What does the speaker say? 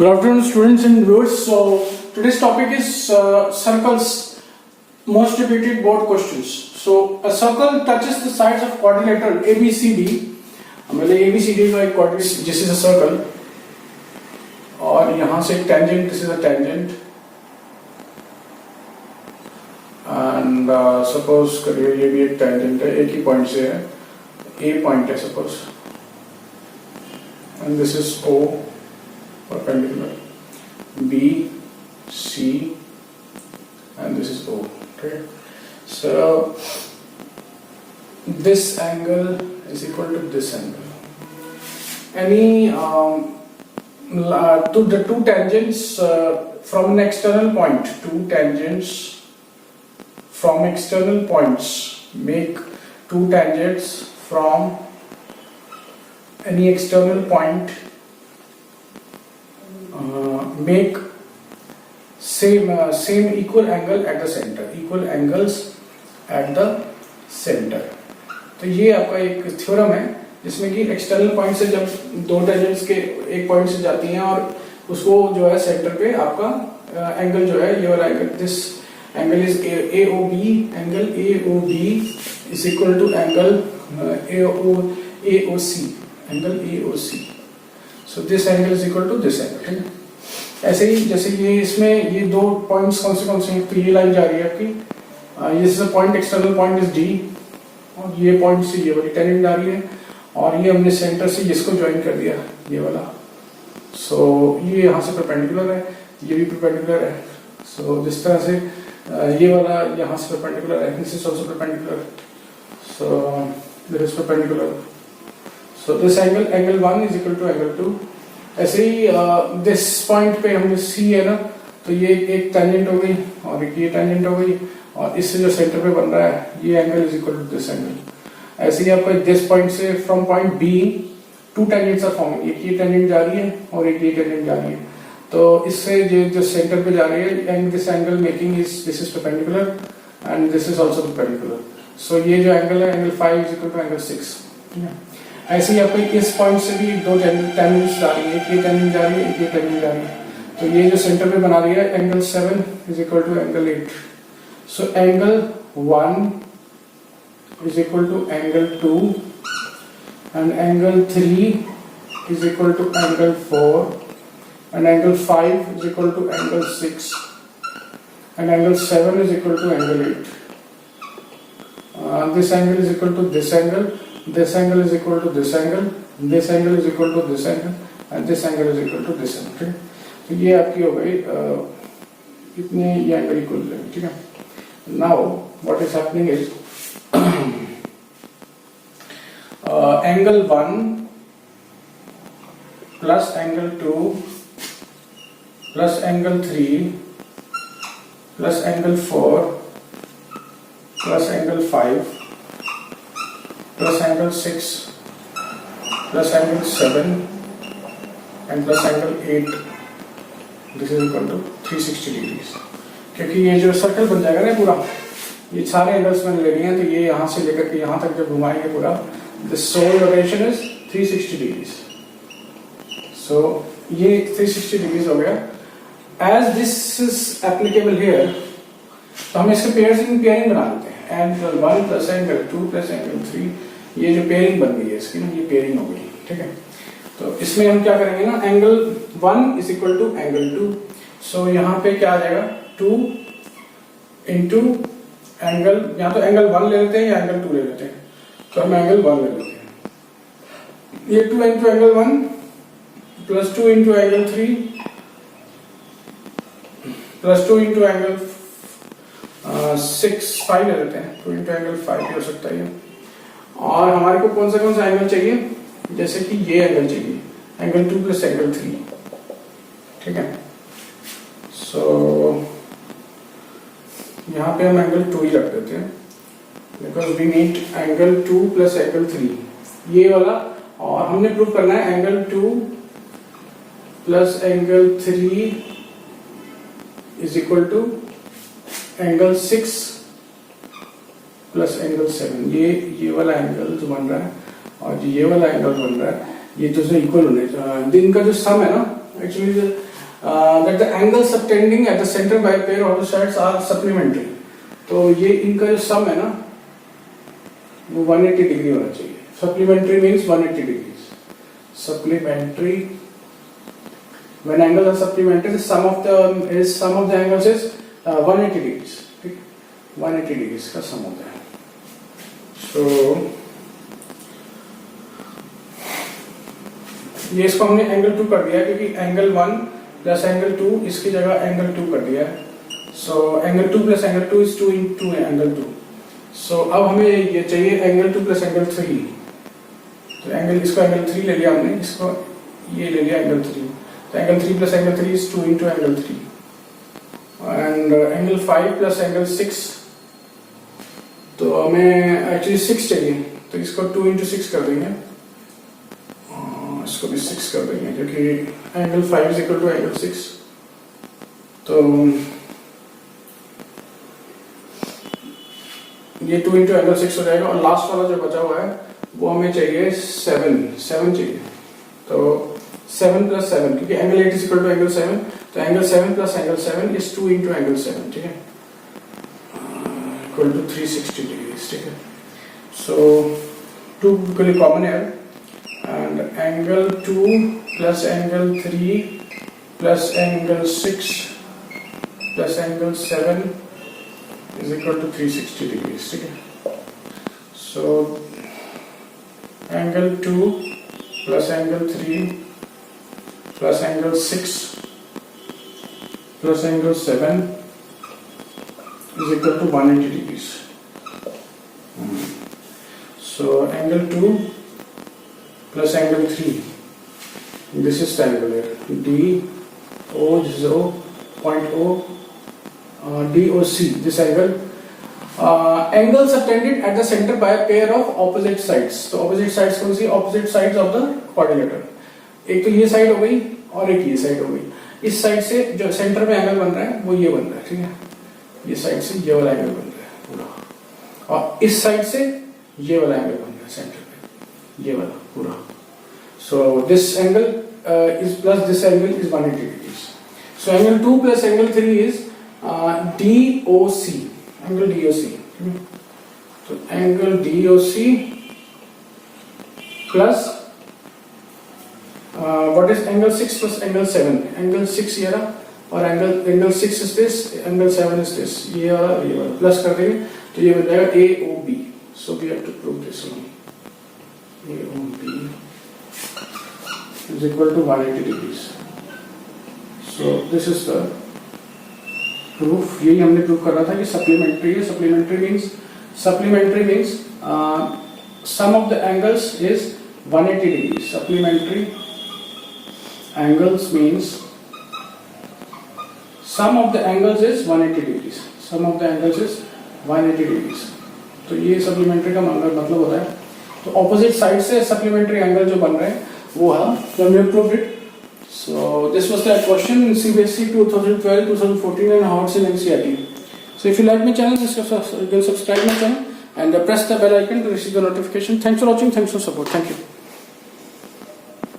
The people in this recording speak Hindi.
Good afternoon, students and viewers. So today's topic is circles, most repeated board questions. So a circle touches the sides of quadrilateral ABCD. मतलब ABCD का एक quadrilateral, this is a circle, और यहाँ से एक tangent, this is a tangent, and suppose करिए ये भी एक tangent है, एक ही point से है, A point है suppose, and this is O. Perpendicular B, C, and this is O. Okay, so this angle is equal to this angle. Any the two tangents from an external point, two tangents from external points make two tangents from any external point. Make same equal angle at the center, equal angles at the center. तो ये आपका एक थ्योरम है जिसमें कि एक्सटर्नल पॉइंट से जब दो टेंजेंट्स के एक पॉइंट से जाती हैं और उसको जो है सेंटर पे आपका एंगल जो है ये वाला angle, this angle is AOB, angle AOB is equal to angle AOC, angle AOC. So this angle is equal to this angle. ठीक है, ऐसे ही जैसे ये इसमें ये दो पॉइंट्स कौन से हैं, तो ये लाइन जा रही है आपकी, ये जैसे point external point is D और ये पॉइंट से ये वाली टेंजेंट जा रही है और ये हमने सेंटर से इसको ज्वाइन कर दिया ये वाला. सो ये यहाँ से परपेंडिकुलर है, ये भी परपेंडिकुलर है. सो जिस तरह से ये वाला यहाँ से परपेंडिकुलर है, this is also perpendicular. So this is perpendicular. So this angle 1 is equal to angle 2. ऐसे ही दिस पॉइंट पे हमने C है ना, तो ये एक टेंजेंट हो गई और एक ये टेंजेंट हो गई और इससे जो सेंटर पे बन रहा है ये angle is equal to this angle. ऐसे ही आपका दिस पॉइंट से from point B two tangents are forming, एक ये टेंजेंट जा रही है और एक ये टेंजेंट जा रही है. तो इससे जो सेंटर पे जा रही है and this angle making is this is perpendicular and this is also perpendicular. So ये जो एंगल है angle 5 is equal to angle 6. ऐसे ही आपको इस पॉइंट से भी दो टेंजेंट्स जा रही है, एक ये टेंजेंट जा रही है, एक ये टेंजेंट जा रही है. तो ये जो सेंटर पे बना रही है angle 7 is equal to angle 8. So angle 1 is equal to angle 2 and angle 3 is equal to angle 4 and angle 5 is equal to angle 6 and angle 7 is equal to angle 8. This angle is equal to this angle, this angle is equal to this angle, this angle is equal to this angle, and this angle is equal to this angle. ठीक, तो ये आपकी हो गई कितने ये एंगल इक्वल है. ठीक है, now what is happening is angle 1 plus angle 2 plus angle 3 plus angle 4 plus angle 5 plus angle 6 plus angle 7 and plus angle 8, this is equal to 360 degrees. क्योंकि ये जो सर्कल बन जाएगा ना पूरा, ये सारे एंगल्स मैंने ले लिए हैं, तो ये यहाँ से लेकर के यहाँ तक जब घुमाएंगे पूरा, the sole rotation is 360 degrees. So ये 360 degrees हो गया. As this is applicable here, तो हम इसके पेयरिंग बना लेते हैं. Angle 1 plus angle 2 plus angle 3, ये जो पेयरिंग बन गई है इसकी ना, ये पेयरिंग हो गई. ठीक है, तो इसमें हम क्या करेंगे ना, angle 1 is equal to angle 2. So यहाँ पे क्या आ जाएगा 2 इंटू एंगल, यहाँ तो एंगल 1 ले लेते हैं या एंगल 2 ले लेते हैं, तो हम एंगल 1 ले लेते हैं. ये 2 into angle 1 plus 2 into angle 3 plus 2 into angle 5 ले लेते हैं. 2 इंटू एंगल 5 हो सकता है. और हमारे को कौन सा एंगल चाहिए, जैसे कि ये एंगल चाहिए, एंगल 2 प्लस एंगल 3. ठीक है, सो यहाँ पे हम एंगल 2 ही रख देते हैं because we need angle 2 plus angle 3 ये वाला. और हमने प्रूव करना है angle 2 plus angle 3 is equal to angle 6 plus angle 7. ये वाला एंगल जो बन रहा है और ये वाला एंगल बन रहा है, ये तो इक्वल होने, दिन का जो सम है ना, actually that the angles subtending at the center by a pair of the sides are supplementary. तो ये इनका जो सम है ना वो 180 डिग्री होना चाहिए. Supplementary means 180 degrees. Supplementary. When angles are supplementary, the sum of the angles is 180 degrees. 180 degrees का sum होता है. So ये इसको हमने एंगल 2 कर दिया क्योंकि एंगल 1 प्लस एंगल 2 इसकी जगह एंगल 2 कर दिया. So angle 2 plus angle 2 is 2 into angle 2. सो अब हमें ये चाहिए एंगल 2 प्लस एंगल 3. तो एंगल इसको एंगल 3 ले लिया हमने, इसको ये ले लिया एंगल 3. तो angle 3 plus angle 3 is 2 into angle 3. And angle 5 plus angle 6, तो हमें एक्चुअली 6 चाहिए, तो इसको 2 इंटू 6 कर देंगे, इसको भी 6 कर देंगे क्योंकि angle 5 is equal to angle 6. तो ये 2 इंटू एंगल 6 हो जाएगा. और लास्ट वाला जो बचा हुआ है वो हमें चाहिए 7 चाहिए. तो 7 प्लस 7 क्योंकि angle 8 is equal to angle 7, तो angle 7 plus angle 7 is 2 into angle 7. ठीक है, इक्वल टू 360 डिग्री. ठीक है, सो 2 बिल्कुल कॉमन है. And angle 2 plus angle 3 plus angle 6 plus angle 7 is equal to 360 degrees. ठीक है, so angle 2 plus angle 3 plus angle 6 plus angle 7 is equal to 180 degrees. So angle 2 plus angle 3, this is triangular, DO0, point O, DOC, this angle. Angles are tended at the center by a pair of opposite sides. तो opposite sides कौन सी? Opposite sides of the quadrilateral. एक तो ये साइड हो गई और एक ये साइड हो गई. इस साइड से जो सेंटर में एंगल बन रहा है वो ये बन रहा है. ठीक है, ये साइड से ये वाला एंगल बन रहा है पूरा, और इस साइड से ये वाला एंगल बन रहा है सेंटर में, ये वाला पूरा. So this angle is plus this angle is 180 degrees. So angle 2 plus angle 3 is DOC. Angle DOC. So angle DOC plus what is angle 6 plus angle 7? Angle 6 ये रहा, और angle 6 is this, angle 7 is this. ये वाला प्लस कर देंगे तो ये बन जाएगा AOB. So we have to prove this one. AOB is equal to 180 degrees. So this is the proof. यही हमने प्रूफ कर रहा था कि supplementary है. Supplementary means sum of the angles is 180 degrees. Supplementary angles means sum of the angles is 180 degrees. Sum of the angles is 180 degrees. तो ये supplementary का मतलब होता है. तो opposite side से supplementary angle जो बन रहे हैं वो है, so we have proved it. So this was that question in CBSE 2012, 2014 and how it's in NCERT. So if you like my channel, then subscribe my channel and press the bell icon to receive the notification. Thanks for watching. Thanks for support. Thank you.